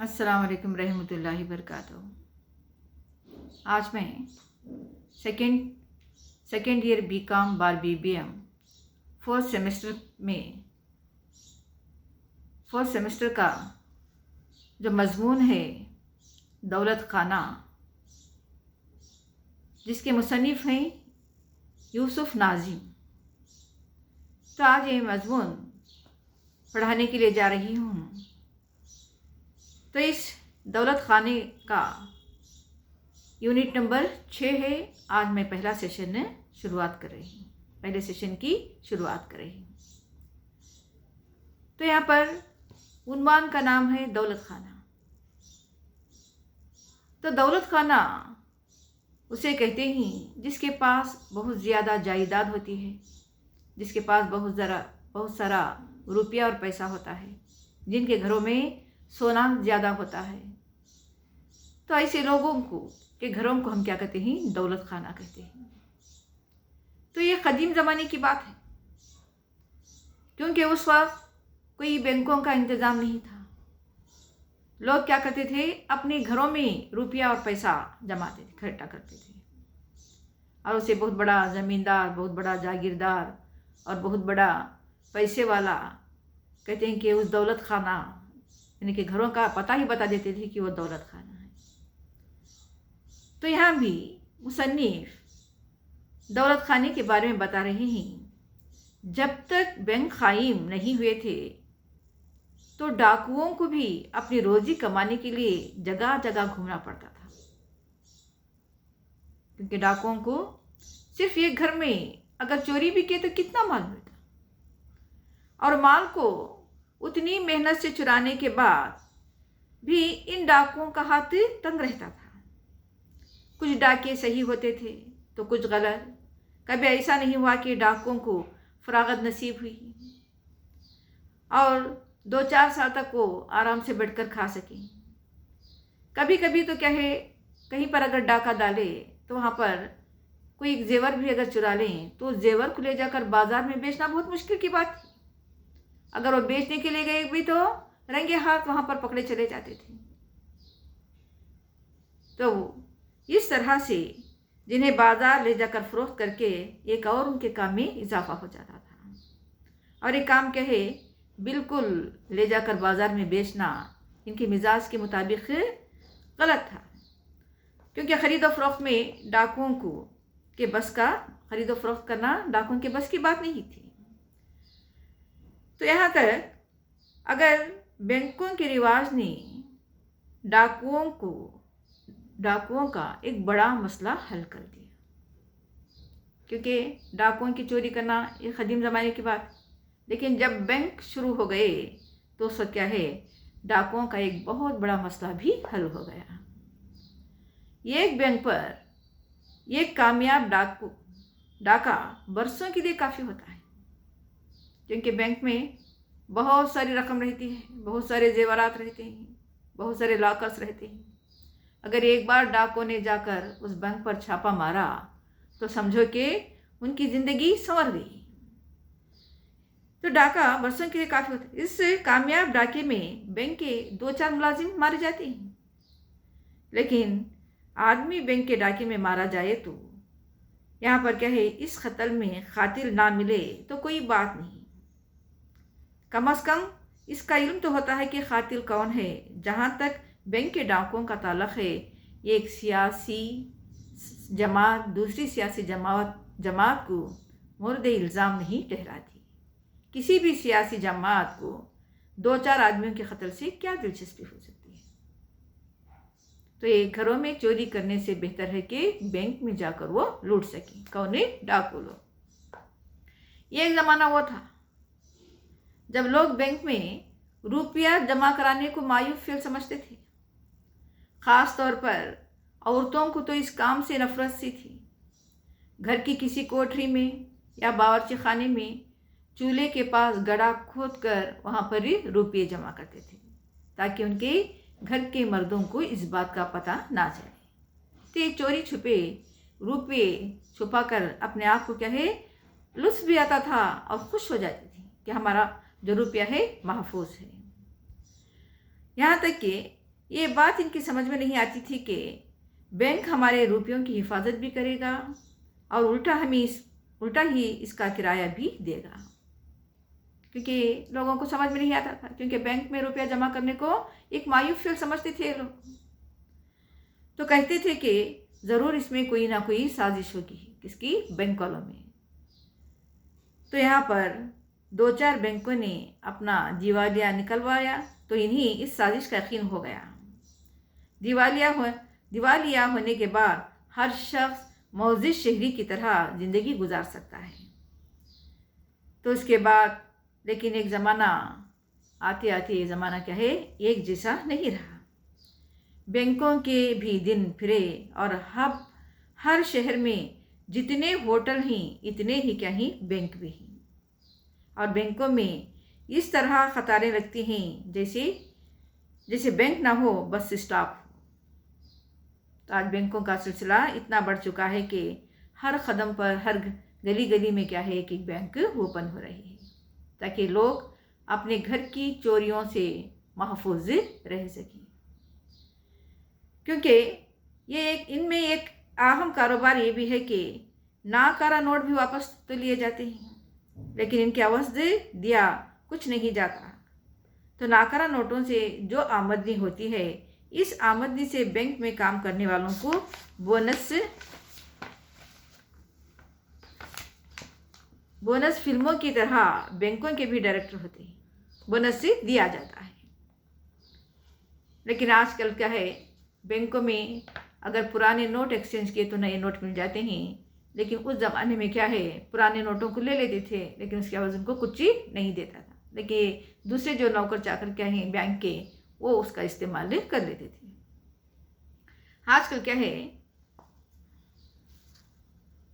अस्सलाम वालेकुम रहमतुल्लाहि बरकातहू। आज मैं सेकेंड ईयर बीकॉम बार बीबीएम फोर्थ सेमेस्टर का जो मजमून है दौलत खाना, जिसके मुसन्निफ़ हैं यूसुफ नाज़िम। तो आज ये मजमून पढ़ाने के लिए जा रही हूँ। तो इस दौलत खाने का यूनिट नंबर 6 है। आज मैं पहले सेशन की शुरुआत कर रही हूँ। तो यहाँ पर उन्वान का नाम है दौलत खाना। तो दौलत खाना उसे कहते हैं जिसके पास बहुत ज़्यादा जायदाद होती है, जिसके पास बहुत सारा रुपया और पैसा होता है, जिनके घरों में सोना ज़्यादा होता है। तो ऐसे लोगों के घरों को हम क्या कहते हैं? दौलत खाना कहते हैं। तो ये कदीम ज़माने की बात है, क्योंकि उस वक्त कोई बैंकों का इंतज़ाम नहीं था। लोग क्या करते थे? अपने घरों में रुपया और पैसा जमाते थे, इकट्ठा करते थे, और उसे बहुत बड़ा ज़मींदार, बहुत बड़ा जागीरदार और बहुत बड़ा पैसे वाला कहते हैं कि उस दौलत खाना यानी कि घरों का पता ही बता देते थे कि वो दौलत खाना है। तो यहाँ भी मुसन्निफ दौलत खाने के बारे में बता रहे हैं। जब तक बैंक कायम नहीं हुए थे तो डाकुओं को भी अपनी रोजी कमाने के लिए जगह जगह घूमना पड़ता था, क्योंकि डाकुओं को सिर्फ एक घर में अगर चोरी भी किए तो कितना माल मिलता, और माल को उतनी मेहनत से चुराने के बाद भी इन डाकुओं का हाथ तंग रहता था। कुछ डाके सही होते थे तो कुछ गलत। कभी ऐसा नहीं हुआ कि डाकुओं को फरागत नसीब हुई और 2-4 साल तक वो आराम से बैठकर खा सकें। कभी कभी तो क्या है, कहीं पर अगर डाका डाले तो वहाँ पर कोई एक जेवर भी अगर चुरा लें तो जेवर को ले जाकर बाजार में बेचना बहुत मुश्किल की बात थी। अगर वो बेचने के लिए गए भी तो रंगे हाथ वहाँ पर पकड़े चले जाते थे। तो इस तरह से जिन्हें बाजार ले जाकर फरोख्त करके एक और उनके काम में इजाफा हो जाता था। और एक काम क्या है, बिल्कुल ले जाकर बाजार में बेचना इनके मिजाज के मुताबिक गलत था, क्योंकि ख़रीदो फरोख्त में डाकुओं को के बस का ख़रीदो फरोख्त करना डाकुओं के बस की बात नहीं थी। तो यहाँ तक अगर बैंकों के रिवाज ने डाकुओं का एक बड़ा मसला हल कर दिया, क्योंकि डाकुओं की चोरी करना ये कदीम ज़माने की बात। लेकिन जब बैंक शुरू हो गए तो उसका क्या है, डाकुओं का एक बहुत बड़ा मसला भी हल हो गया। एक बैंक पर एक कामयाब डाका बरसों के लिए काफ़ी होता है, क्योंकि बैंक में बहुत सारी रकम रहती है, बहुत सारे जेवरात रहते हैं, बहुत सारे लॉकर्स रहते हैं। अगर एक बार डाकों ने जाकर उस बैंक पर छापा मारा तो समझो कि उनकी ज़िंदगी संवर गई। तो डाका बरसों के लिए काफ़ी होता है। इस कामयाब डाके में बैंक के 2-4 मुलाजिम मारे जाते हैं, लेकिन आदमी बैंक के डाके में मारा जाए तो यहाँ पर क्या है, इस कत्ल में कातिल ना मिले तो कोई बात नहीं, कम अज़ कम इसका इल्म तो होता है कि कातिल कौन है। जहाँ तक बैंक के डाकुओं का ताल्लुक़ है, एक सियासी जमात दूसरी सियासी जमात को मुर्द इल्ज़ाम नहीं ठहराती। किसी भी सियासी जमात को 2-4 आदमियों के कत्ल से क्या दिलचस्पी हो सकती है? तो ये घरों में चोरी करने से बेहतर है कि बैंक में जाकर वो लूट सकें। कौन है? डाकू लोग। ये एक ज़माना वो था जब लोग बैंक में रुपया जमा कराने को मायूब फेल समझते थे। ख़ास तौर पर औरतों को तो इस काम से नफरत सी थी। घर की किसी कोठरी में या बावर्ची खाने में चूल्हे के पास गड्ढा खोद कर वहाँ पर ही रुपये जमा करते थे, ताकि उनके घर के मर्दों को इस बात का पता ना चले। तो ये चोरी छुपे रुपये छुपा कर अपने आप को क्या है, लुत्फ़ भी आता था और खुश हो जाती थी कि हमारा जो रुपया है महफूज है। यहाँ तक कि ये बात इनकी समझ में नहीं आती थी कि बैंक हमारे रुपयों की हिफाजत भी करेगा और उल्टा ही इसका किराया भी देगा। क्योंकि लोगों को समझ में नहीं आता था, क्योंकि बैंक में रुपया जमा करने को एक मायूब फेल समझते थे लोग। तो कहते थे कि ज़रूर इसमें कोई ना कोई साजिश होगी, किसकी? बैंक वालों में। तो यहाँ पर 2-4 बैंकों ने अपना दिवालिया निकलवाया, तो इन्हीं इस साजिश का यकीन हो गया। दिवालिया होने के बाद हर शख्स मौजिद शहरी की तरह ज़िंदगी गुजार सकता है। तो उसके बाद लेकिन एक ज़माना आते आते ये ज़माना क्या है, एक जैसा नहीं रहा। बैंकों के भी दिन फिरे और हर शहर में जितने होटल हैं इतने ही क्या ही बैंक भी हैं। और बैंकों में इस तरह कतारें लगती हैं जैसे बैंक ना हो बस स्टाफ हो। तो आज बैंकों का सिलसिला इतना बढ़ चुका है कि हर कदम पर, हर गली गली में क्या है कि बैंक ओपन हो रही है, ताकि लोग अपने घर की चोरियों से महफूज रह सकें। क्योंकि इनमें एक अहम कारोबार ये भी है कि नाकारा नोट भी वापस तो लिए जाते हैं, लेकिन इनके अवध दिया कुछ नहीं जाता। तो नाकारा नोटों से जो आमदनी होती है, इस आमदनी से बैंक में काम करने वालों को बोनस फिल्मों की तरह बैंकों के भी डायरेक्टर होते हैं, बोनस से दिया जाता है। लेकिन आजकल क्या है, बैंकों में अगर पुराने नोट एक्सचेंज किए तो नए नोट मिल जाते हैं, लेकिन उस ज़माने में क्या है, पुराने नोटों को ले लेते थे, लेकिन उसके अवज़ उनको कुछ ही नहीं देता था। लेकिन दूसरे जो नौकर चाकर क्या हैं बैंक के, वो उसका इस्तेमाल कर लेते थे। आजकल क्या है,